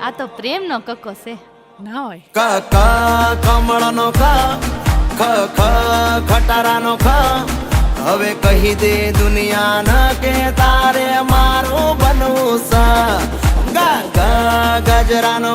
આ તો પ્રેમનો કક્કો છે ના હોય ક ક કમળનો ક ખ ખ ખટારાનો ખ હવે કહી દે દુનિયાને કે તારે મારું બનવું છે ગ ગ ગજરાનો